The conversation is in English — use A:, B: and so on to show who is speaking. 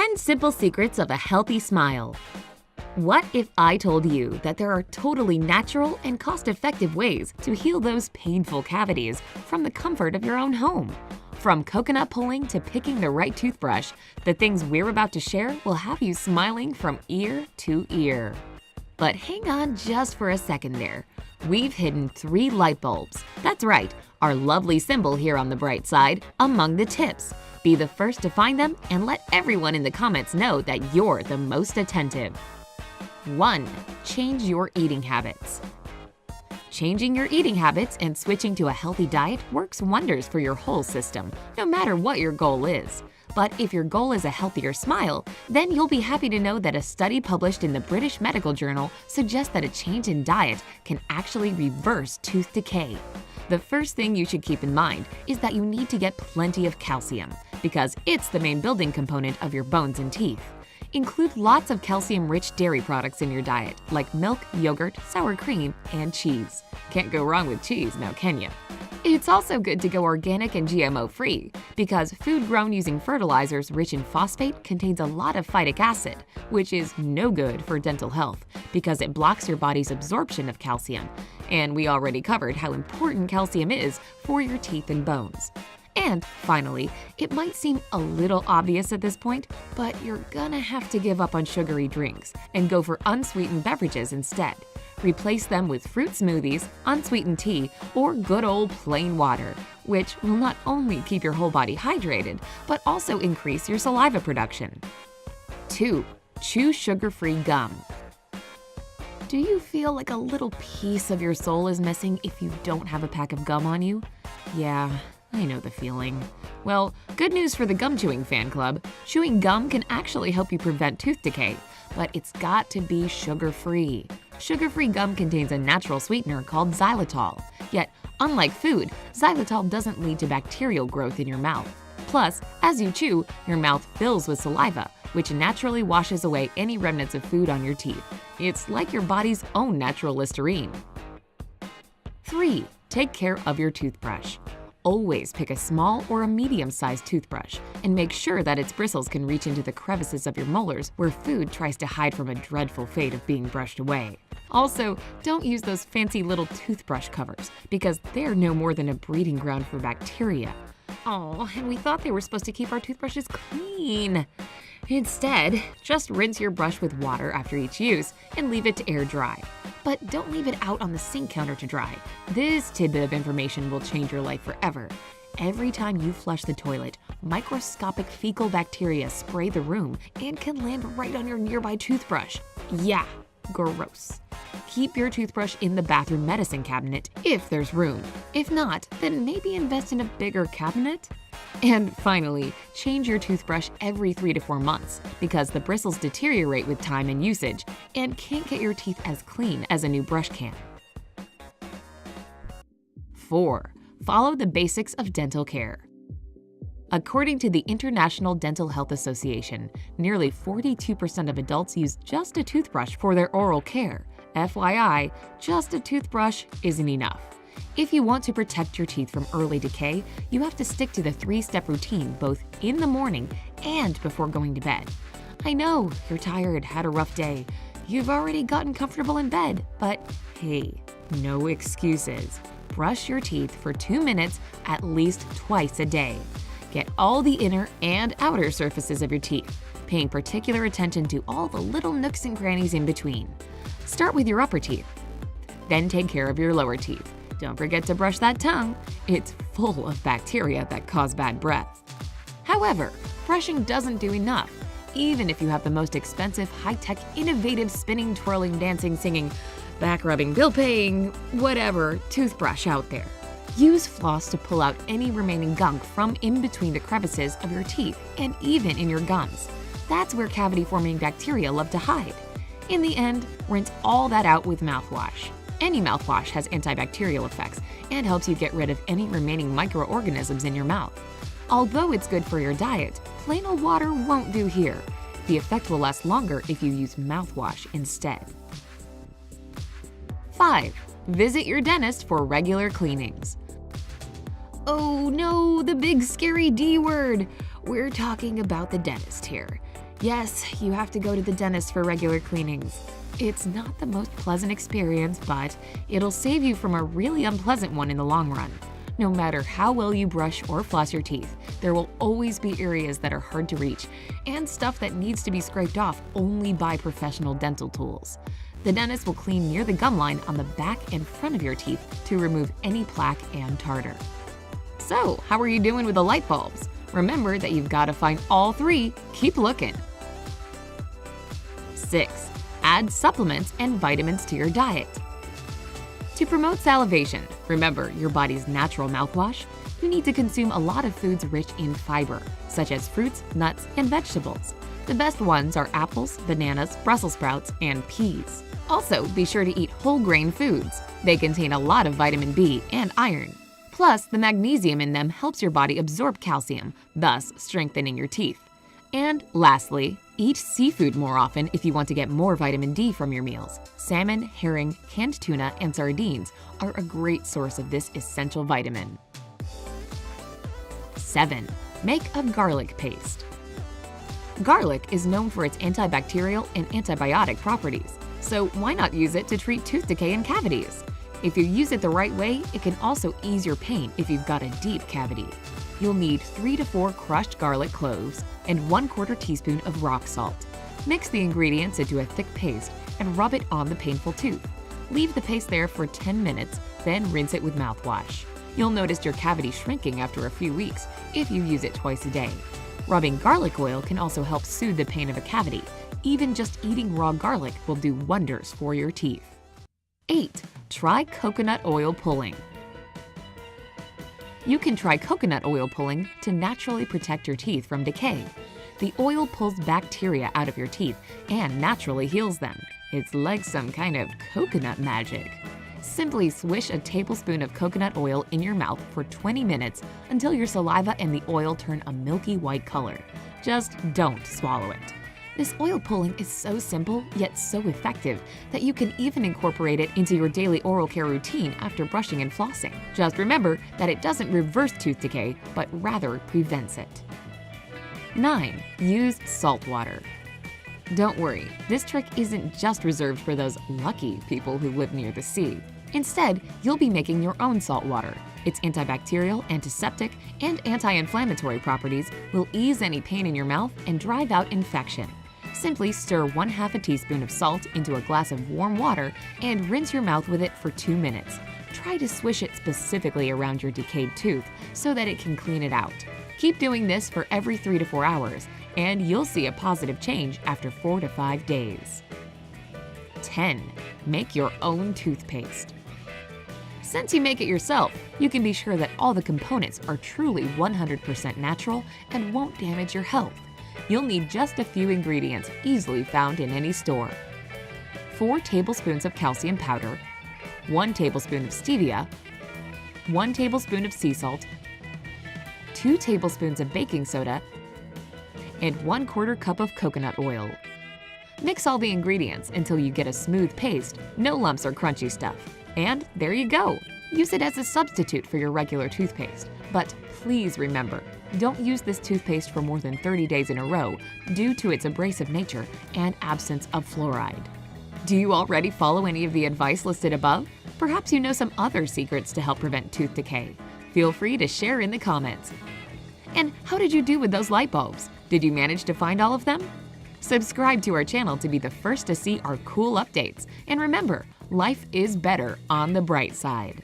A: 10 Simple Secrets of a Healthy Smile. What if I told you that there are totally natural and cost-effective ways to heal those painful cavities from the comfort of your own home? From coconut pulling to picking the right toothbrush, the things we're about to share will have you smiling from ear to ear. But hang on just for a second there. We've hidden 3 light bulbs. That's right, our lovely symbol here on the bright side, among the tips. Be the first to find them and let everyone in the comments know that you're the most attentive. 1. Change your eating habits. Changing your eating habits and switching to a healthy diet works wonders for your whole system, no matter what your goal is. But if your goal is a healthier smile, then you'll be happy to know that a study published in the British Medical Journal suggests that a change in diet can actually reverse tooth decay. The first thing you should keep in mind is that you need to get plenty of calcium, because it's the main building component of your bones and teeth. Include lots of calcium-rich dairy products in your diet, like milk, yogurt, sour cream, and cheese. Can't go wrong with cheese, now can you? It's also good to go organic and GMO-free, because food grown using fertilizers rich in phosphate contains a lot of phytic acid, which is no good for dental health because it blocks your body's absorption of calcium. And we already covered how important calcium is for your teeth and bones. And finally, it might seem a little obvious at this point, but you're gonna have to give up on sugary drinks and go for unsweetened beverages instead. Replace them with fruit smoothies, unsweetened tea, or good old plain water, which will not only keep your whole body hydrated, but also increase your saliva production. 2. Chew sugar-free gum. Do you feel like a little piece of your soul is missing if you don't have a pack of gum on you? Yeah, I know the feeling. Well, good news for the gum chewing fan club. Chewing gum can actually help you prevent tooth decay, but it's got to be sugar-free. Sugar-free gum contains a natural sweetener called xylitol. Yet, unlike food, xylitol doesn't lead to bacterial growth in your mouth. Plus, as you chew, your mouth fills with saliva, which naturally washes away any remnants of food on your teeth. It's like your body's own natural Listerine. 3. Take care of your toothbrush. Always pick a small or a medium-sized toothbrush and make sure that its bristles can reach into the crevices of your molars where food tries to hide from a dreadful fate of being brushed away. Also, don't use those fancy little toothbrush covers because they're no more than a breeding ground for bacteria. Oh, and we thought they were supposed to keep our toothbrushes clean. Instead, just rinse your brush with water after each use and leave it to air dry. But don't leave it out on the sink counter to dry. This tidbit of information will change your life forever. Every time you flush the toilet, microscopic fecal bacteria spray the room and can land right on your nearby toothbrush. Yeah, gross. Keep your toothbrush in the bathroom medicine cabinet if there's room. If not, then maybe invest in a bigger cabinet. And finally, change your toothbrush every 3 to 4 months because the bristles deteriorate with time and usage and can't get your teeth as clean as a new brush can. 4. Follow the basics of dental care. According to the International Dental Health Association, nearly 42% of adults use just a toothbrush for their oral care. FYI, just a toothbrush isn't enough. If you want to protect your teeth from early decay, you have to stick to the 3-step routine both in the morning and before going to bed. I know you're tired, had a rough day. You've already gotten comfortable in bed, but hey, no excuses. Brush your teeth for 2 minutes at least twice a day. Get all the inner and outer surfaces of your teeth, paying particular attention to all the little nooks and crannies in between. Start with your upper teeth. Then take care of your lower teeth. Don't forget to brush that tongue. It's full of bacteria that cause bad breath. However, brushing doesn't do enough, even if you have the most expensive, high-tech, innovative, spinning, twirling, dancing, singing, back-rubbing, bill-paying, whatever toothbrush out there. Use floss to pull out any remaining gunk from in between the crevices of your teeth and even in your gums. That's where cavity-forming bacteria love to hide. In the end, rinse all that out with mouthwash. Any mouthwash has antibacterial effects and helps you get rid of any remaining microorganisms in your mouth. Although it's good for your diet, plain old water won't do here. The effect will last longer if you use mouthwash instead. 5. Visit your dentist for regular cleanings. Oh no, the big scary D word! We're talking about the dentist here. Yes, you have to go to the dentist for regular cleanings. It's not the most pleasant experience, but it'll save you from a really unpleasant one in the long run. No matter how well you brush or floss your teeth, there will always be areas that are hard to reach and stuff that needs to be scraped off only by professional dental tools. The dentist will clean near the gum line on the back and front of your teeth to remove any plaque and tartar. So, how are you doing with the light bulbs? Remember that you've got to find all three. Keep looking. 6. Add supplements and vitamins to your diet. To promote salivation, remember your body's natural mouthwash, you need to consume a lot of foods rich in fiber, such as fruits, nuts, and vegetables. The best ones are apples, bananas, Brussels sprouts, and peas. Also, be sure to eat whole grain foods. They contain a lot of vitamin B and iron. Plus, the magnesium in them helps your body absorb calcium, thus strengthening your teeth. And lastly, eat seafood more often if you want to get more vitamin D from your meals. Salmon, herring, canned tuna, and sardines are a great source of this essential vitamin. 7. Make a garlic paste. Garlic is known for its antibacterial and antibiotic properties, so why not use it to treat tooth decay and cavities? If you use it the right way, it can also ease your pain if you've got a deep cavity. You'll need 3 to 4 crushed garlic cloves and 1/4 teaspoon of rock salt. Mix the ingredients into a thick paste and rub it on the painful tooth. Leave the paste there for 10 minutes, then rinse it with mouthwash. You'll notice your cavity shrinking after a few weeks if you use it twice a day. Rubbing garlic oil can also help soothe the pain of a cavity. Even just eating raw garlic will do wonders for your teeth. 8. Try coconut oil pulling. You can try coconut oil pulling to naturally protect your teeth from decay. The oil pulls bacteria out of your teeth and naturally heals them. It's like some kind of coconut magic. Simply swish a tablespoon of coconut oil in your mouth for 20 minutes until your saliva and the oil turn a milky white color. Just don't swallow it. This oil pulling is so simple yet so effective that you can even incorporate it into your daily oral care routine after brushing and flossing. Just remember that it doesn't reverse tooth decay, but rather prevents it. 9. Use salt water. Don't worry, this trick isn't just reserved for those lucky people who live near the sea. Instead, you'll be making your own salt water. Its antibacterial, antiseptic, and anti-inflammatory properties will ease any pain in your mouth and drive out infection. Simply stir 1/2 teaspoon of salt into a glass of warm water and rinse your mouth with it for 2 minutes. Try to swish it specifically around your decayed tooth so that it can clean it out. Keep doing this for every 3 to 4 hours, and you'll see a positive change after 4 to 5 days. 10. Make your own toothpaste. Since you make it yourself, you can be sure that all the components are truly 100% natural and won't damage your health. You'll need just a few ingredients easily found in any store. 4 tablespoons of calcium powder, 1 tablespoon of stevia, 1 tablespoon of sea salt, 2 tablespoons of baking soda, and 1/4 cup of coconut oil. Mix all the ingredients until you get a smooth paste, no lumps or crunchy stuff. And there you go! Use it as a substitute for your regular toothpaste. But please remember, don't use this toothpaste for more than 30 days in a row due to its abrasive nature and absence of fluoride. Do you already follow any of the advice listed above? Perhaps you know some other secrets to help prevent tooth decay. Feel free to share in the comments. And how did you do with those light bulbs? Did you manage to find all of them? Subscribe to our channel to be the first to see our cool updates. And remember, life is better on the bright side.